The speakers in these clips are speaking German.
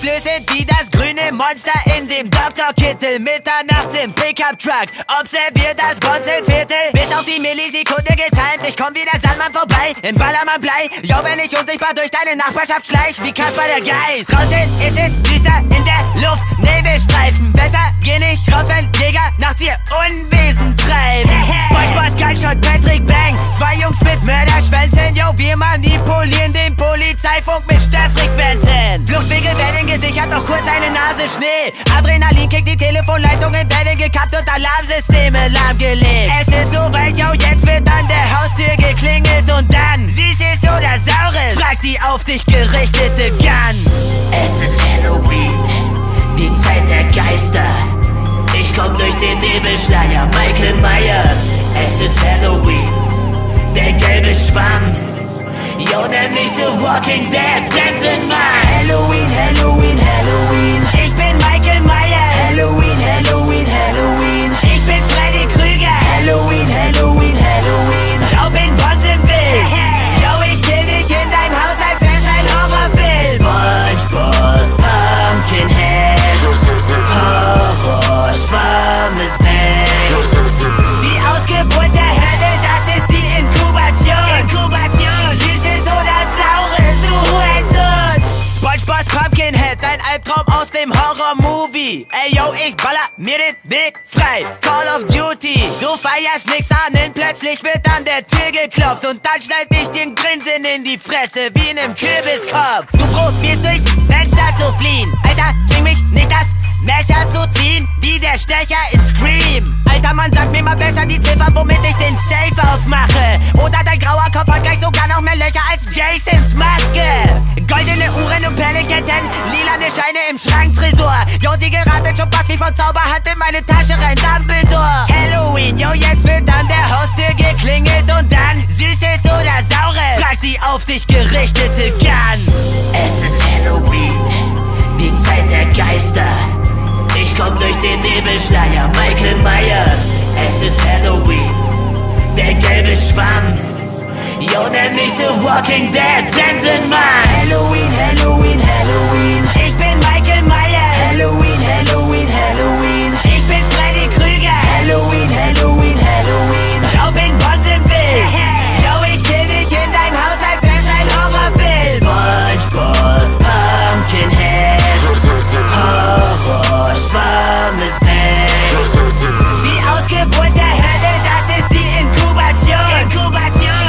Einflüsse, die das grüne Monster in dem Doktorkittel mitternachts im Pickup-Truck observiert das Bonzenviertel. Bis auf die Millisekunde getimt, ich komm wie der Sandmann vorbei im Ballermann Blei. Jo, wenn ich unsichtbar durch deine Nachbarschaft schleich, wie Kasper der Geist. Draußen ist es düster in der Luft, Nebelstreifen. Besser geh nicht raus, wenn Jäger nach dir Unwesen treiben. SpongeBob, Gunshot, Patrick Bang, zwei Jungs mit Mörderschwänzen. Jo, wir manipulieren den Polizeifunk mit Störfrequenzen. Fluchtwege werden gesichert, noch kurz eine Nase Schnee. Adrenalin kickt die Telefonleitungen, werden gekappt und Alarmsysteme lahmgelegt. Es ist soweit, yo, jetzt wird an der Haustür geklingelt und dann Süßes oder Saures, fragt die auf dich gerichtete Gun. Es ist Halloween, die Zeit der Geister. Ich komm durch den Nebelschleier, Michael Myers. Es ist Halloween, der gelbe Schwamm. Jo, nenn mich The Walking Dead, Sensenmann. Halloween, Halloween, Halloween. Ich bin Michael Myers. Halloween, Halloween, Halloween. Ich bin Freddy Krüger. Halloween, Halloween, Halloween. Raub in Bonzenville. Jo, ich kill dich in deinem Haus, als wär's ein Horrorfilm. SpongeBob's Pumpkinhead. Horrorschwamm ist back. Die Ausgeburt der Hölle, das ist die Inkubation. Süßes oder Saures, du Hurensohn. SpongeBob's Pumpkinhead, dein Albtraum aus dem Horror-Movie. Ey yo, ich baller mir den Weg frei. Call of Duty, du feierst nix an, denn plötzlich wird an der Tür geklopft und dann schneid ich den Grinsen in die Fresse wie in einem Kürbiskopf. Du probierst durchs Fenster zu fliehen. Alter, zwing mich nicht das Messer zu ziehen, wie der Stecher in Scream. Alter Mann, sag mir mal besser die Ziffer, womit ich den Safe aufmache. Oder dein grauer Kopf hat gleich sogar noch mehr Löcher als Jasons Maske. Goldene Uhren und Perlenketten, lilane Scheine im Schranktresor. Jo, sie geraten schon Bucky von Zauberhand in meine Tasche rein, Dumbledore. Halloween, jo, jetzt wird an der Haustür geklingelt und dann Süßes oder Saures, fragt die auf dich gerichtete Gun. Es ist Halloween, die Zeit der Geister. Ich komm durch den Nebelschleier, Michael Myers. Es ist Halloween, der gelbe Schwamm. Jo, nenn mich The Walking Dead, Sensenmann. Halloween, Halloween, Halloween. Ich bin Michael Myers. Halloween, Halloween, Halloween. Ich bin Freddy Krüger. Halloween, Halloween, Halloween. Raub in Bonzenville. Jo, ich kill dich in deinem Haus, als wär's ein Horrorfilm. SpongeBob's Pumpkinhead. Horrorschwamm ist back. Die Ausgeburt der Hölle, das ist die Inkubation.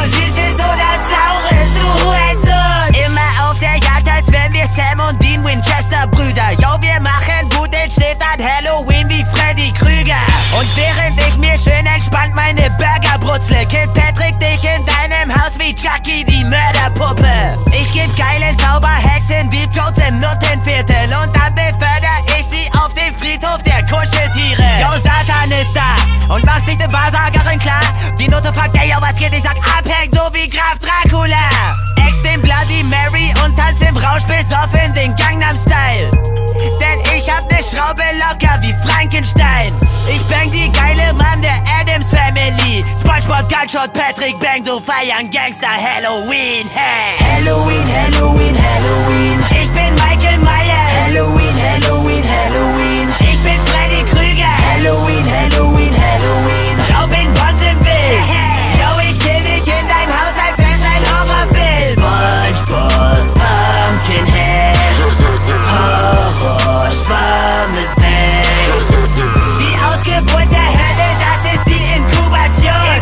Süßes oder Saures, du Hurensohn. Immer auf der Jagd, als wären wir Sam und Dean Winchester Brüder. Jo, wir machen gut den Schnitt an Halloween wie Freddy Krüger. Und während ich mir schön entspannt meine Burger brutzle, killt Patrick dich in deinem Haus wie Chucky, die Mörderpuppe. Ich geb geile Zauberhacks in Deep Throats im Nuttenviertel und dann beförder ich sie auf den Friedhof der Kuscheltiere. Jo, Satan ist da und macht sich die Wahrsagerin klar. Die Nutte fragt, ey, yo, was geht? Ich sag, abhängt so wie Graf Dracula. Ex den Bloody Mary und tanz im Rausch besoffen den Gangnam Style. Denn ich hab ne Schraube locker wie Frankenstein. Ich bang die geile Mann der Addams Family. SpongeBob, Gunshot, Patrick Bang, so feiern Gangster Halloween, hey. Halloween, Halloween, Halloween. Ich bin Michael Myers. Halloween, Halloween, Halloween. Ich bin Freddy Krüger. Halloween, Halloween, Halloween. Raub in Bonzenville. Jo, ich kill dich in deinem Haus, als wär's ein Horrorfilm. SpongeBob's Pumpkinhead. Horrorschwamm ist back. Die Ausgeburt der Hölle, das ist die Inkubation.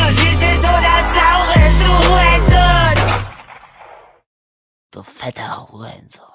Süßes oder Saures, du Hurensohn. Du fetter Hurensohn.